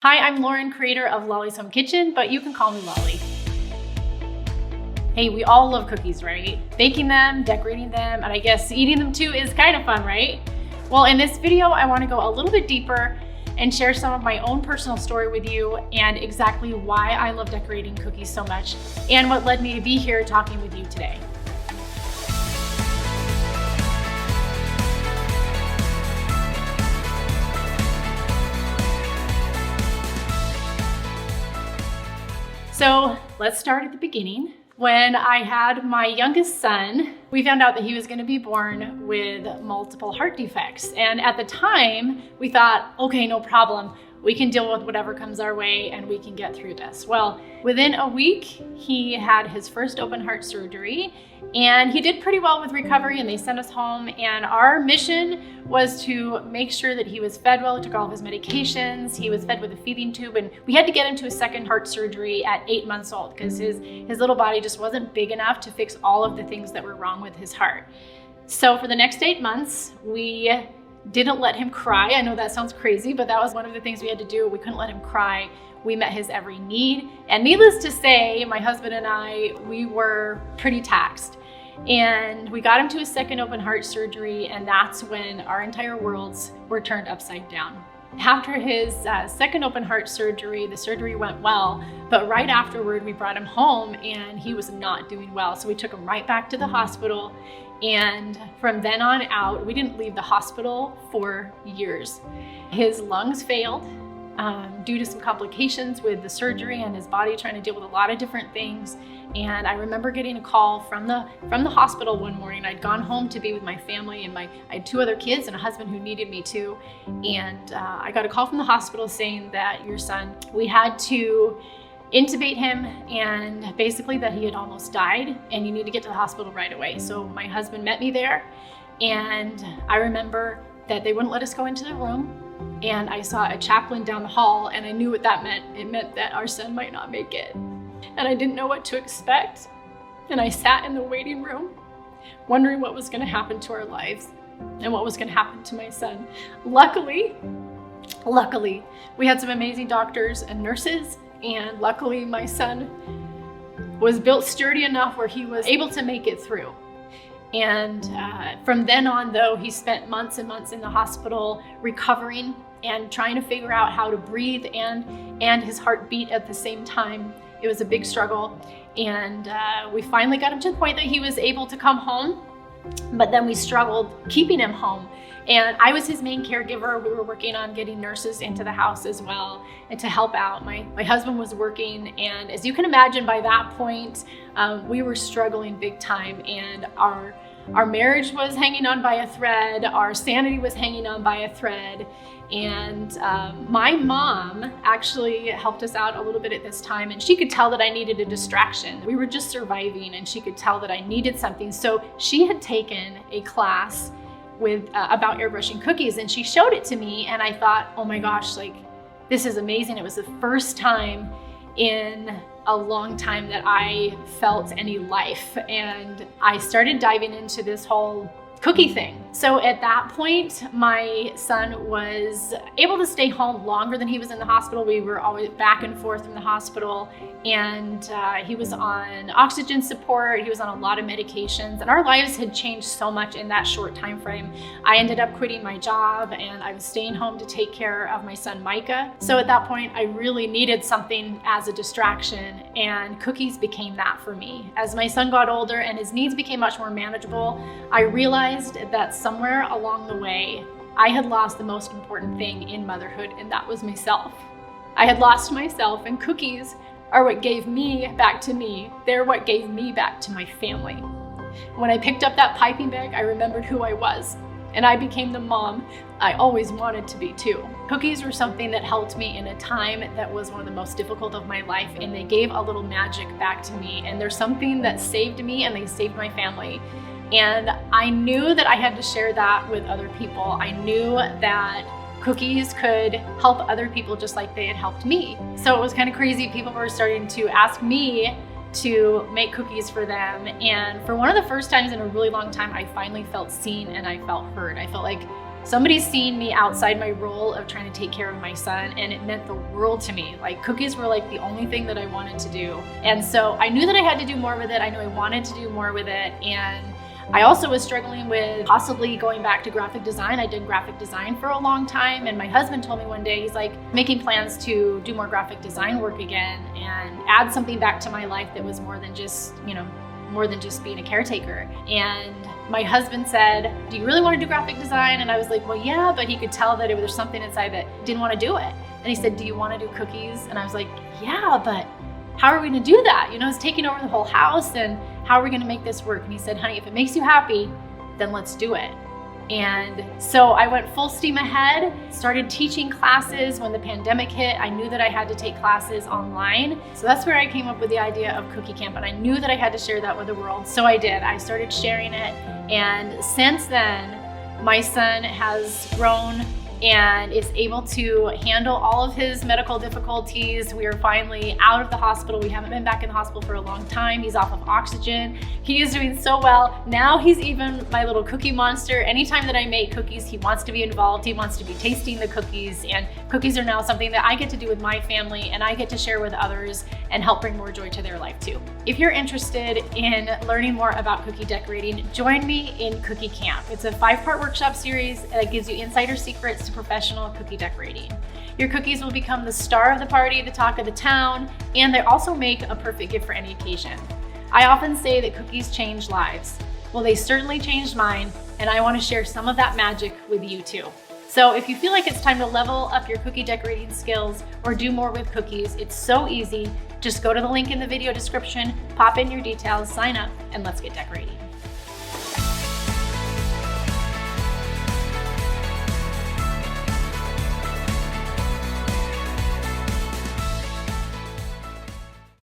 Hi, I'm Lauren, creator of Lolly's Home Kitchen, but you can call me Lolly. Hey, we all love cookies, right? Baking them, decorating them, and I guess eating them too is kind of fun, right? Well, in this video, I want to go a little bit deeper and share some of my own personal story with you and exactly why I love decorating cookies so much and what led me to be here talking with you today. So let's start at the beginning. When I had my youngest son, we found out that he was going to be born with multiple heart defects. And at the time, we thought, okay, no problem. We can deal with whatever comes our way and we can get through this. Well, within a week, he had his first open heart surgery and he did pretty well with recovery and they sent us home. And our mission was to make sure that he was fed well, took all of his medications, he was fed with a feeding tube, and we had to get him to a second heart surgery at 8 months old because his little body just wasn't big enough to fix all of the things that were wrong with his heart. So for the next 8 months, we didn't let him cry. I know that sounds crazy, but that was one of the things we had to do. We couldn't let him cry. We met his every need. And needless to say, my husband and I, we were pretty taxed. And we got him to a second open heart surgery, and that's when our entire worlds were turned upside down. After his second open heart surgery, the surgery went well, but right afterward we brought him home and he was not doing well. So we took him right back to the hospital, and from then on out, we didn't leave the hospital for years. His lungs failed due to some complications with the surgery and his body trying to deal with a lot of different things. And I remember getting a call from the hospital one morning. I'd gone home to be with my family, and I had 2 other kids and a husband who needed me too. And I got a call from the hospital saying that your son, we had to intubate him, and basically that he had almost died and you need to get to the hospital right away. So my husband met me there, and I remember that they wouldn't let us go into the room, and I saw a chaplain down the hall, and I knew what that meant. It meant that our son might not make it. And I didn't know what to expect. And I sat in the waiting room wondering what was going to happen to our lives and what was going to happen to my son. Luckily, we had some amazing doctors and nurses, and luckily my son was built sturdy enough where he was able to make it through. And from then on, though, he spent months and months in the hospital recovering and trying to figure out how to breathe and his heart beat at the same time. It was a big struggle, and we finally got him to the point that he was able to come home, but then we struggled keeping him home. And I was his main caregiver. We were working on getting nurses into the house as well and to help out. My husband was working, and as you can imagine, by that point, we were struggling big time, and our marriage was hanging on by a thread, our sanity was hanging on by a thread. And my mom actually helped us out a little bit at this time, and she could tell that I needed a distraction. We were just surviving, and she could tell that I needed something. So she had taken a class with about airbrushing cookies, and she showed it to me, and I thought, oh my gosh, like, this is amazing. It was the first time in a long time that I felt any life, and I started diving into this whole cookie thing. So at that point, my son was able to stay home longer than he was in the hospital. We were always back and forth from the hospital, and he was on oxygen support. He was on a lot of medications, and our lives had changed so much in that short time frame. I ended up quitting my job, and I was staying home to take care of my son Micah. So at that point, I really needed something as a distraction, and cookies became that for me. As my son got older and his needs became much more manageable, I realized that somewhere along the way, I had lost the most important thing in motherhood, and that was myself. I had lost myself, and cookies are what gave me back to me. They're what gave me back to my family. When I picked up that piping bag, I remembered who I was, and I became the mom I always wanted to be too. Cookies were something that helped me in a time that was one of the most difficult of my life, and they gave a little magic back to me, and there's something that saved me, and they saved my family. And I knew that I had to share that with other people. I knew that cookies could help other people just like they had helped me. So it was kind of crazy. People were starting to ask me to make cookies for them. And for one of the first times in a really long time, I finally felt seen and I felt heard. I felt like Somebody's seen me outside my role of trying to take care of my son, and it meant the world to me. Like, cookies were like the only thing that I wanted to do. And so I knew that I had to do more with it. I knew I wanted to do more with it. And I also was struggling with possibly going back to graphic design. I did graphic design for a long time, and my husband told me one day, he's like, making plans to do more graphic design work again and add something back to my life that was more than just, more than just being a caretaker. And my husband said, do you really want to do graphic design? And I was like, well, yeah, but he could tell that there was something inside that didn't want to do it. And he said, do you want to do cookies? And I was like, yeah, but how are we going to do that? It's taking over the whole house, and how are we going to make this work? And he said, honey, if it makes you happy, then let's do it. And so I went full steam ahead, started teaching classes. When the pandemic hit, I knew that I had to take classes online. So that's where I came up with the idea of Cookie Camp, and I knew that I had to share that with the world. So I did. I started sharing it. And since then, my son has grown and is able to handle all of his medical difficulties. We are finally out of the hospital. We haven't been back in the hospital for a long time. He's off of oxygen. He is doing so well. Now he's even my little cookie monster. Anytime that I make cookies, he wants to be involved. He wants to be tasting the cookies, and cookies are now something that I get to do with my family, and I get to share with others and help bring more joy to their life too. If you're interested in learning more about cookie decorating, join me in Cookie Camp. It's a 5-part workshop series that gives you insider secrets to professional cookie decorating. Your cookies will become the star of the party, the talk of the town, and they also make a perfect gift for any occasion. I often say that cookies change lives. Well, they certainly changed mine, and I want to share some of that magic with you too. So if you feel like it's time to level up your cookie decorating skills or do more with cookies, it's so easy. Just go to the link in the video description, pop in your details, sign up, and let's get decorating.